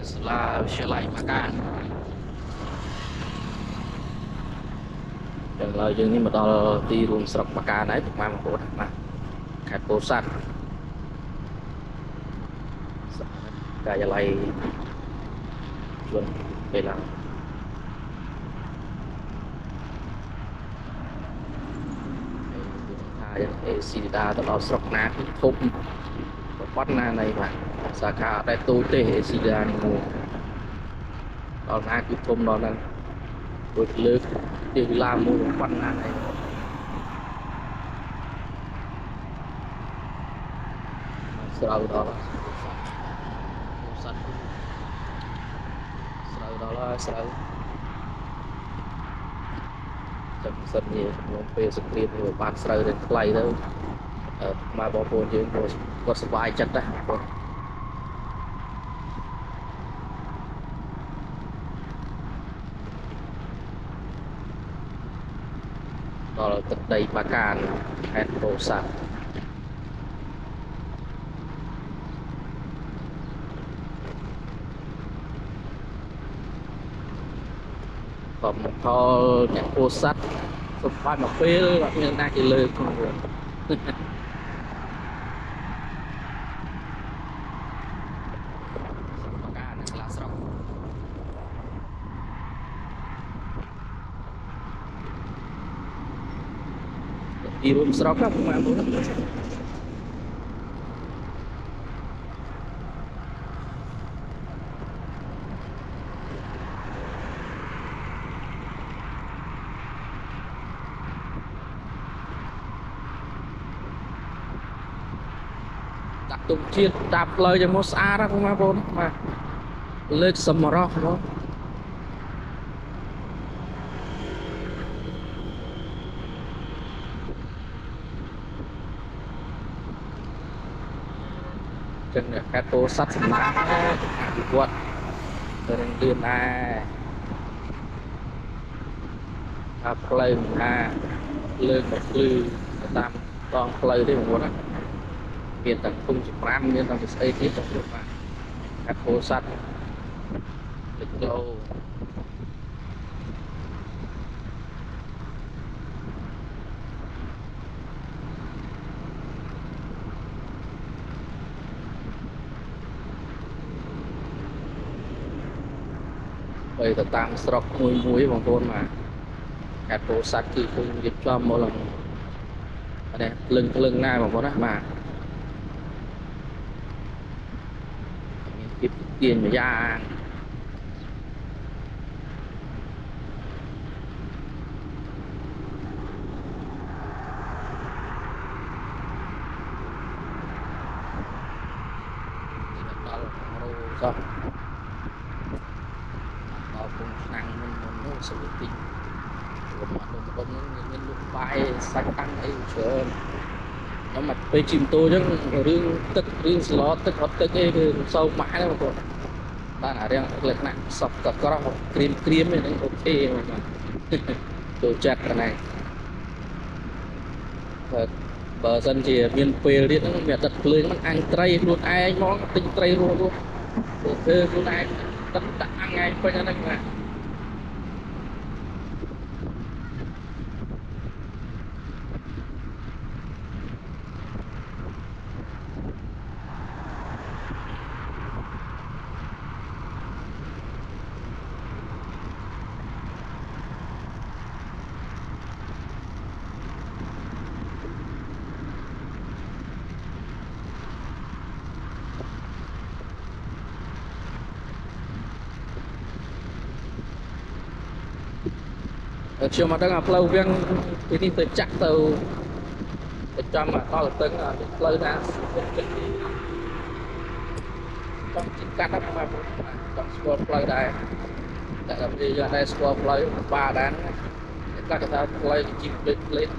សាលាវិទ្យាល័យបាកានចឹងឡើយយើងនេះមកដល់ទីរួមស្រុកបាកានហើយប្រហែលបងប្អូនបាទខេត្តពោធិ៍សាត់ការិយាល័យជួនពេលឡើងថាអេស៊ីដាទៅដល់ស្រុកណាគឺធំប៉ុណ្ណានៃបាទសាខាអត់ដែលទូចទេអេស៊ីដានេះមួយដល់ណាគឺធំដល់ហ្នឹងដូចលើកទីវិឡាមួយប៉ុណ្ណានៃស្រូវដល់សัตว์ស្រូវដល់ហើយស្រូវចាំសិននេះក្នុងពេលសង្គ្រាមវាបានស្រូវទៅថ្លៃទៅមកបងប្អូនយើងគាត់សប្បាយចិត្តដែរបងប្អូនដល់ទឹកដីបាកានខេត្តពោធិ៍សាត់បំផលអ្នកពោធិ៍សាត់សុខភាពមកពេលអត់មានណាគេលើកបងប្អូនបាកានក្លាស្រុកទីរួមស្រុកណាបងប្អូនដាក់ទុំជាតិតាមផ្លូវយ៉ាងមកស្អាតណាបងប្អូនបាទលើកសម្រស់ហ្មងចឹងខេត្តពោធិ៍សាត់សម្រាប់អភិវឌ្ឍទៅនឹងលឿនដែរថាផ្លូវថាលើកមកភ្លឺតាមដងផ្លូវទេបងប្អូនណាមានតែភូមិចម្រាំមានតែស្អីទៀតទៅគ្រប់បាទខេត្តពោធិ៍សាត់លេចឡូไปទៅតាមស្រុកមួយបងប្អូនបាទខេត្តពោធិ៍សាត់គឺឃើញរៀបចំមកឡើងនេះភ្លឹងណាបងប្អូនណាបាទមានភាពទាញមួយយ៉ាងដល់រោសោះដល់ពុំឆ្នាំងមុននោះសុវិទិរួមមកនោះបងមានលុបបាយសាច់តាំងអីច្រើនខ្ញុំមកពេលជិះម៉ូតូអញ្ចឹងរឿងទឹករឿងស្លទឹកអត់ទឹកអីគឺមិនសូវម៉ាក់ទេបងប្អូនបានអារឿងលក្ខណៈសក់ក៏ក្រោះក្រៀមហ្នឹងអូខេបងប្អូនចូលចិត្តកន្លែងបើសិនជាមានពេលទៀតហ្នឹងមានទឹកភ្លើងហ្នឹងអាំងត្រីខ្លួនឯងមកទិញត្រីរស់ធ្វើខ្លួនឯងទឹកដាក់អាំងឯងពេញហ្នឹងណាខ្ញុំមកដឹងអាផ្លូវវាំងពីនេះទៅចាក់ទៅចំដល់តឹងផ្លូវណាចង់ជិះកាត់ហ្នឹងមកចង់ស្គាល់ផ្លូវដែរតែដល់ពេលយើងដែរស្គាល់ផ្លូវបាទដែរហ្នឹងខ្លះគេថាផ្លូវជីភ្លេច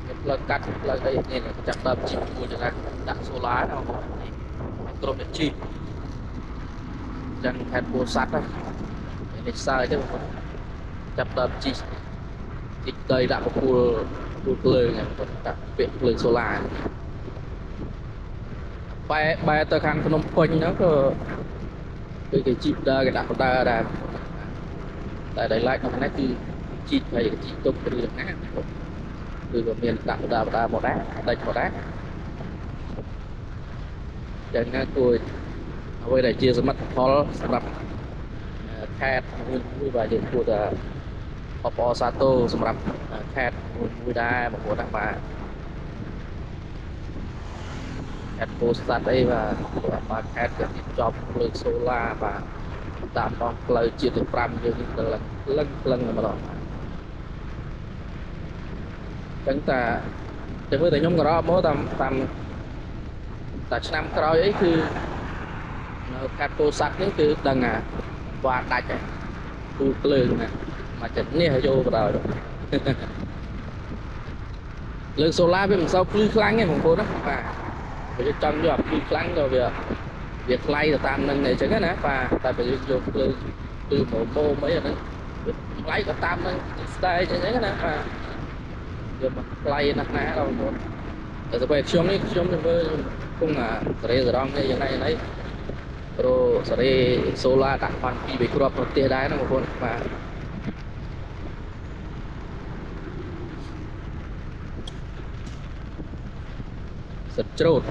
មានផ្លូវកាត់ផ្លូវអីនេះចាប់ដល់ជីមួយចឹងដាក់សូឡាណាបងនេះក្រុមអ្នកជីចឹងខេត្តពោធិ៍សាត់ហ្នឹងនេះសើទេបងចាប់ដល់ជីដីដាក់ពពុលភ្លើងហ្នឹងដាក់ពាក្យភ្លើងសូឡា បែរទៅខាងភ្នំពេញហ្នឹងក៏គឺគេជីបដើរគេដាក់បដើដែរតែដែលឡែកនៅខាងនេះគឺជីបហើយគេជីបទុកឬណាគឺក៏មានដាក់បដើមកដែរដាច់មកដែរចឹងណាគួរអ្វីដែលជាសមិទ្ធផលសម្រាប់ខេត្តមួយបាទយើងគួរតែអបអរសាទរសម្រាប់ខេត្តមួយដែរបងប្អូនណាបាទខេត្តពោធិ៍សាត់អីបាទខេត្តក៏ចប់លើសូឡាបាទតាមដងផ្លូវជាតិទី5យើងនេះទៅលឹងម្ដងចឹងតែមើលតែខ្ញុំក៏រកមកតាមឆ្នាំក្រោយអីគឺនៅខេត្តពោធិ៍សាត់នេះគឺដឹងអាវ៉ាដាច់ហើយគូភ្លើងណាមកចិត្តនេះយកបដ លើសូឡាវាមិនសូវភ្លឺខ្លាំងទេបងប្អូនណាបាទបើចង់យកអាភ្លឺខ្លាំងក៏វាថ្លៃទៅតាមនឹងអញ្ចឹងណាបាទតែបើយើងយកភ្លើងម៉ូអីអាហ្នឹងថ្លៃក៏តាមនឹងស្ទែអញ្ចឹងណាបាទយកមកថ្លៃណាស់ណាបងប្អូនតែទៅខ្ញុំមើលគង់អាសេរីសរងនេះយ៉ាងណាព្រោះសេរីសូឡាដាក់បាន2 3គ្រាប់ប្រទេសដែរណាបងប្អូនបាទសិតច្រូត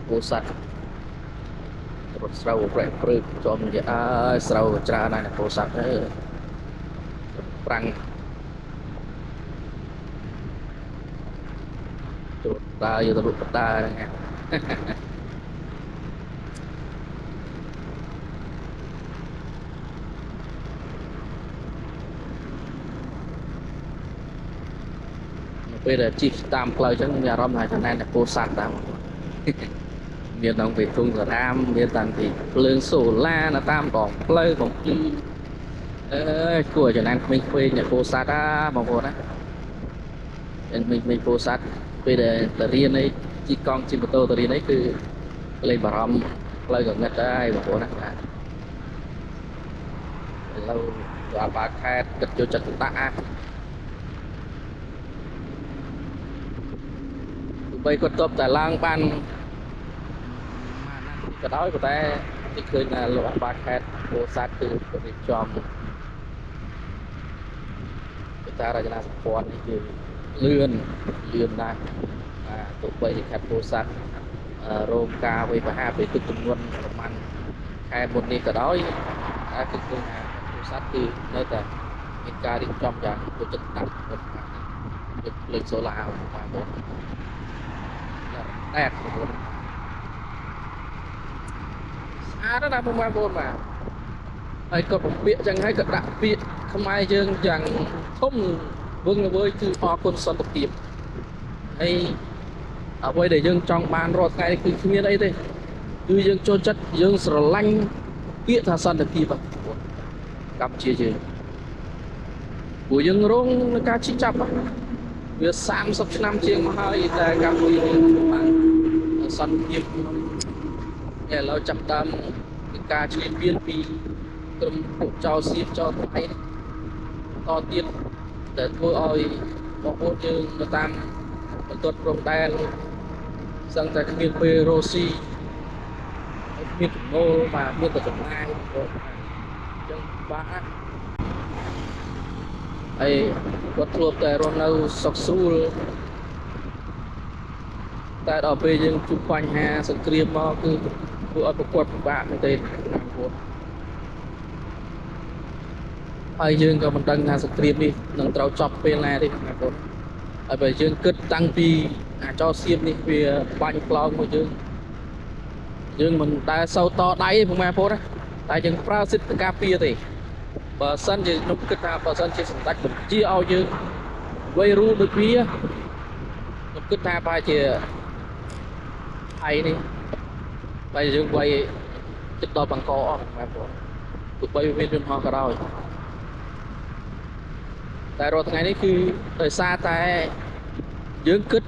ពោធិ៍សាត់រត់ស្រូវប្រែព្រឹកចំនិយាយស្រូវច្រើនណាស់ពោធិ៍សាត់ប្រាំងត្រួតតើយកទៅលក់បតាហ្នឹងពេលដែលជីកតាមផ្លូវអញ្ចឹងមានអារម្មណ៍ថាចំណែនតែពោធិ៍សាត់តាមមានដល់ពីធុងសារាមមានតាំងពីភ្លើងសូឡានៅតាមដងផ្លូវបំភ្លឺគួរចំណែនក្មេងៗអ្នកពោធិ៍សាត់បងប្អូនណាមានពោធិ៍សាត់ពេលដែលទៅរៀនអីជីកង់ជីម៉ូតូទៅរៀនអីគឺលេងបារម្ភផ្លូវក៏ងឹតដែរបងប្អូនណាបាទឥឡូវអាបាខេតគិតយកចិត្តតាក់បីគាត់តបតែឡើងបានក៏ដោយប៉ុន្តែគេឃើញថាលោកអាបាខេតពោធិ៍សាត់គឺរៀបចំវិតារចនាសម្ព័ន្ធនេះគឺលឿនណាស់បាទទោះបីខេត្តពោធិ៍សាត់រងការវាយប្រហារពីទឹកជំនន់ប្រមាណខែមុននេះក៏ដោយតែគឺឃើញថាពោធិ៍សាត់គឺនៅតែមានការរៀបចំយ៉ាងយកចិត្តដាក់លើសូឡាបងប្អូនតែបងប្អូនស្អាតណាស់បងប្អូនបាទហើយក៏បំពាក់ចឹងហើយក៏ដាក់ពាក្យខ្មែរយើងយ៉ាងធំវឹងល្វើយគឺអរគុណសន្តិភាពហើយអ្វីដែលយើងចង់បានរាល់ថ្ងៃគឺគ្មានអីទេគឺយើងចូលចិត្តយើងស្រឡាញ់ពាក្យថាសន្តិភាពកម្ពុជាយើងព្រោះយើងរងនឹងការឈឺចាប់វា30ឆ្នាំជាងមកហើយតែកម្ពុជាយើងបានសន្តិភាពឥឡូវចាប់ដើមពីការឈ្លានពានពីក្រុមពួកចោរសៀកចោរថៃតទៀតដែលធ្វើឲ្យបងប្អូនយើងនៅតាមបន្ទាត់ព្រំដែនសឹងតែគ្មានពេលរស់ស៊ីគ្មានចំណូលបាទមានតែចំណាយបងប្អូនអញ្ចឹងបាក់ហើយគាត់ធ្លាប់តែរស់នៅសុខស្រួលតែដល់ពេលយើងជួបបញ្ហាសង្គ្រាមមកគឺធ្វើឲ្យប្រកួតពិបាកមែនទេបងប្អូនហើយយើងក៏មិនដឹងថាសង្គ្រាមនេះនឹងត្រូវចប់ពេលណាទេបងប្អូនហើយបើយើងគិតតាំងពីអាចោសៀមនេះវាបាញ់ក្លោងមកយើងមិនដែលសូវតដៃទេបងប្អូនណាតែយើងប្រើសិទ្ធិការពារទេបើសិនជាខ្ញុំគិតថាបើសិនជាសម្ដេចបញ្ជាឲ្យយើងវ័យរូដូចវាខ្ញុំគិតថាប្រហែលជាឯនេះបើយើងវ័យចិត្តដល់បង្កអស់បងប្អូនទោះបីមានយន្តហោះក៏ដោយតែរាល់ថ្ងៃនេះគឺដោយសារតែយើងគិត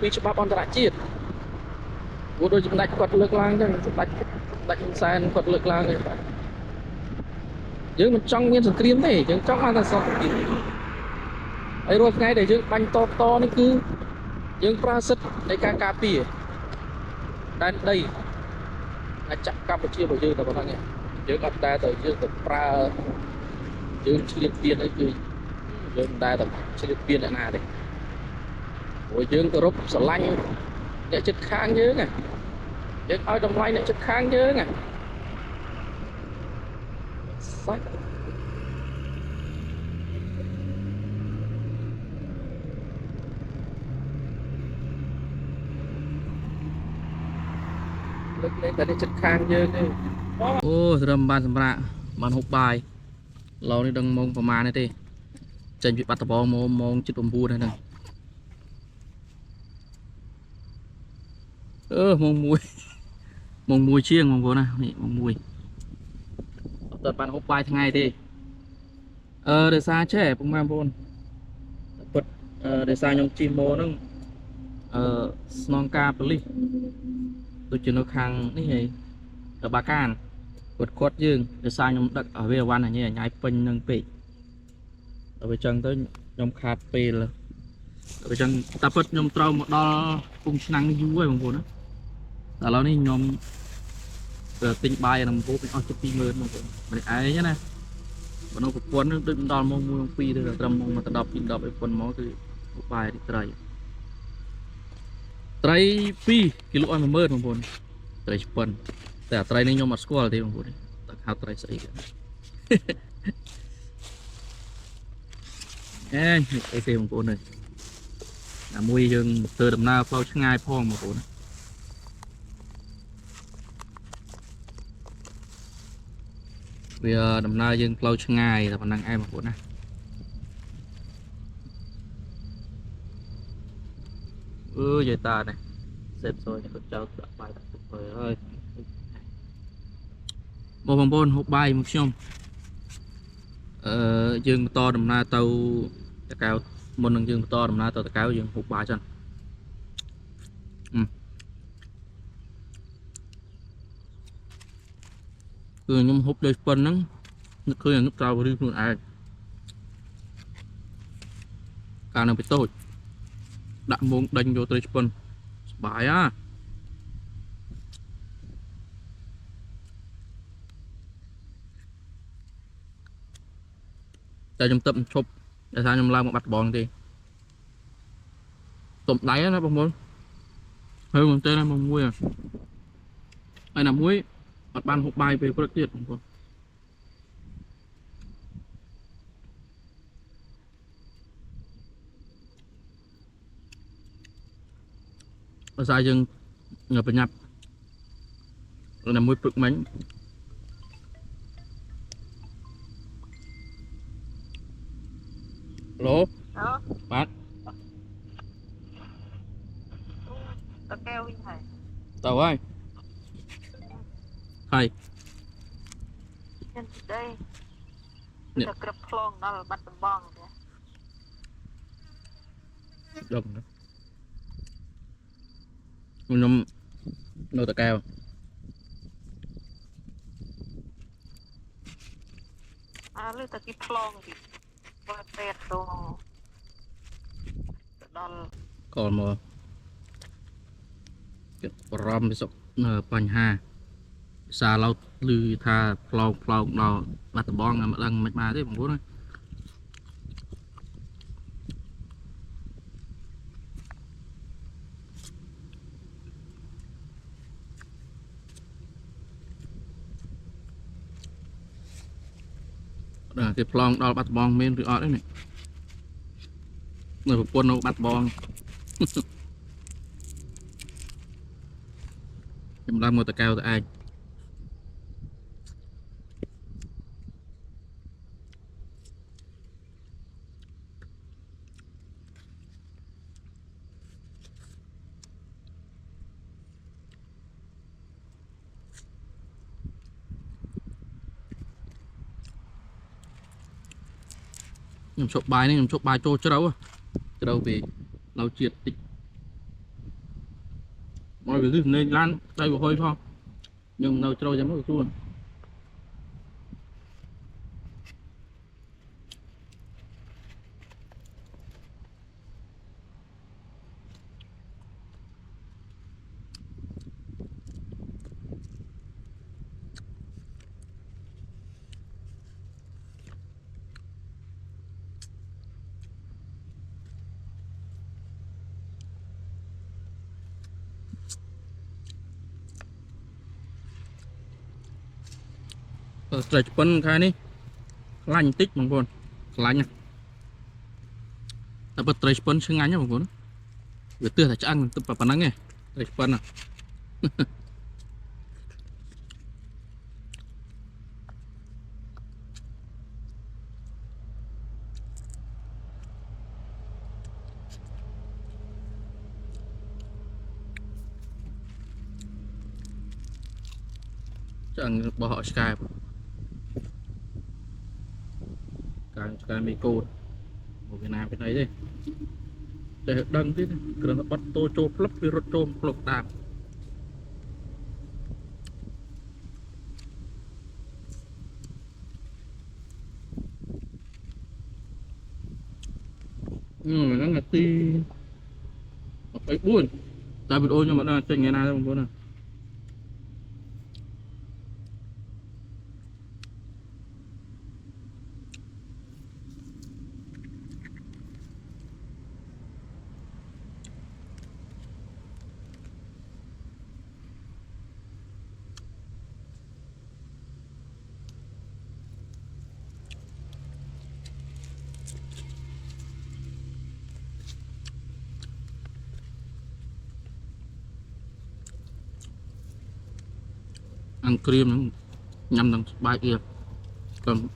ពីច្បាប់អន្តរជាតិព្រោះដូចសម្ដេចគាត់លើកឡើងចឹងសម្ដេចហ៊ុនសែនគាត់លើកឡើងហ្នឹងបាទយើងមិនចង់មានសង្គ្រាមទេយើងចង់បានតែសន្តិភាពហើយរាល់ថ្ងៃដែលយើងបាញ់តនេះគឺ យើងប្រើសិទ្ធិនៃការការពារដែនដីអាចចាក់កម្ពុជារបស់យើងតែប៉ុណ្ណឹងឯងយើងអត់ដែលទៅយើងទៅប្រើយើងឆ្លៀតពៀនអីគឺយើងមិនដែលទៅឆ្លៀតពៀនអ្នកណាទេព្រោះយើងគោរពស្រឡាញ់អ្នកជិតខាងយើងណាយើងឲ្យតម្លៃអ្នកជិតខាងយើងណាសាច់លើកលែងតែអ្នកជិតខាងយើងទេអូត្រឹមបានសម្រាប់បានហូបបាយឡូវនេះដឹងម៉ោងប្រហែលទេចេញពីបាត់ដំបងម៉ោង7:09ហ្នឹងម៉ោង1ម៉ោង1ជាងបងប្អូនណានេះម៉ោង1អត់ទាន់បានហូបបាយថ្ងៃទេដោយសារចេះបងប្អូនពិតដោយសារខ្ញុំជិះម៉ូហ្នឹងស្នងការប៉ូលីសដូចជានៅខាងនេះឯងបាកានគាត់យើងដោយសារខ្ញុំដឹកឲ្យវាវ៉ាន់អញពេញនឹងពេកដល់វាចឹងទៅខ្ញុំខាតពេលដល់វាចឹងតែពិតខ្ញុំត្រូវមកដល់ពុំឆ្នាំងយូរហើយបងប្អូនណាតែឥឡូវនេះខ្ញុំទិញបាយក្នុងហូបអស់ជិត 20000 បងប្អូនម្នាក់ឯងណាបើនៅប្រពន្ធនឹងដូចដល់ម៉ោង 1 ម៉ោង 2ទៅត្រឹមម៉ោង 10 ពី 10 ឲ្យប៉ុនមកគឺបាយរីត្រី2គីឡូឲ្យ 10000 បងប្អូនត្រីឆ្ពិនតែអាត្រីនេះខ្ញុំអត់ស្គាល់ទេបងប្អូនតែហៅត្រីស្អីគេអីទេបងប្អូនអើយតែមួយយើងធ្វើដំណើរផ្លូវឆ្ងាយផងបងប្អូនវាដំណើរយើងផ្លូវឆ្ងាយតែប៉ុណ្ណឹងឯងបងប្អូនណាយាយតានេះសេពសយគាត់ចោលដាក់បាយដាក់ទឹកហើយបងប្អូនហូបបាយមកខ្ញុំយើងបន្តដំណើរទៅតកៅមុននឹងយើងបន្តដំណើរទៅតកៅយើងហូបបាយចឹងគឺខ្ញុំហូបដូចប៉ុណ្ណឹងនឹកឃើញអានឹកត្រូវរឿងខ្លួនឯងកាលនៅពីតូចដាក់មងដេញយកត្រីឆ្ពិនសបាយតែខ្ញុំទឹកឈប់តែថាខ្ញុំឡើងមកបាត់ដំបងទេតុំដៃណាបងប្អូនហើយមិនទេណាមកមួយហើយណាមួយអត់បានហូបបាយពេលព្រឹកទៀតបងប្អូនបើស្អីយើងប្រញាប់ណាមួយព្រឹកមិញឡូបាទតកែវវិញហើយទៅហើយហើយនេះទៅក្រឹបខ្លងដល់បាត់ដំបងទេដល់ខ្ញុំនៅតកែវលើតែគេខ្លងទីបើពេទ្យទៅដល់កលមកចិត្តបារម្ភពីសុខបញ្ហាសារឡោតឮថាផ្លោកដល់បាត់ដំបងមិនដឹងមិនមកទេបងប្អូនគេប្លង់ដល់បាត់ដំបងមានឬអត់ទេនេះនៅប្រពន្ធនៅបាត់ដំបងខ្ញុំឡើងមកតកែវទៅឯងខ្ញុំជប់បាយនេះខ្ញុំជប់បាយចូលជ្រៅពីឡៅជាតិតិចមកវាលឺលេងឡានដៃបរហុយផងខ្ញុំនៅជ្រៅចាំមកខ្លួន trời phân khai ní lạnh tích bằng con lạnhแต่พอ trời phân sinh anh nhá bằng con việc tưa là chắc ăn tập bản năng nghe trời phân à chẳng bỏ họ Skype Skype Miko một Việt Nam bên đấy đi để đăng tí cứ nó bắt tôi cho lắp virus trôm lục đàm nhưng mà nó là ti phải buồn tại video nhưng mà nó trên ngày nay không có nè ăn cream nhâm đằng bài kia còn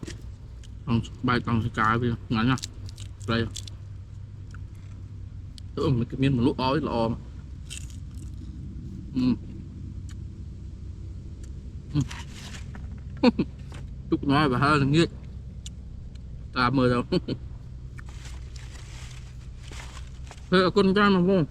bài còn cái bây giờ ngắn nha đây mấy cái miếng một lúc ói lò mà. Lúc nói bà hơi là nghiệt ta mời đâu thế là con trai mà vô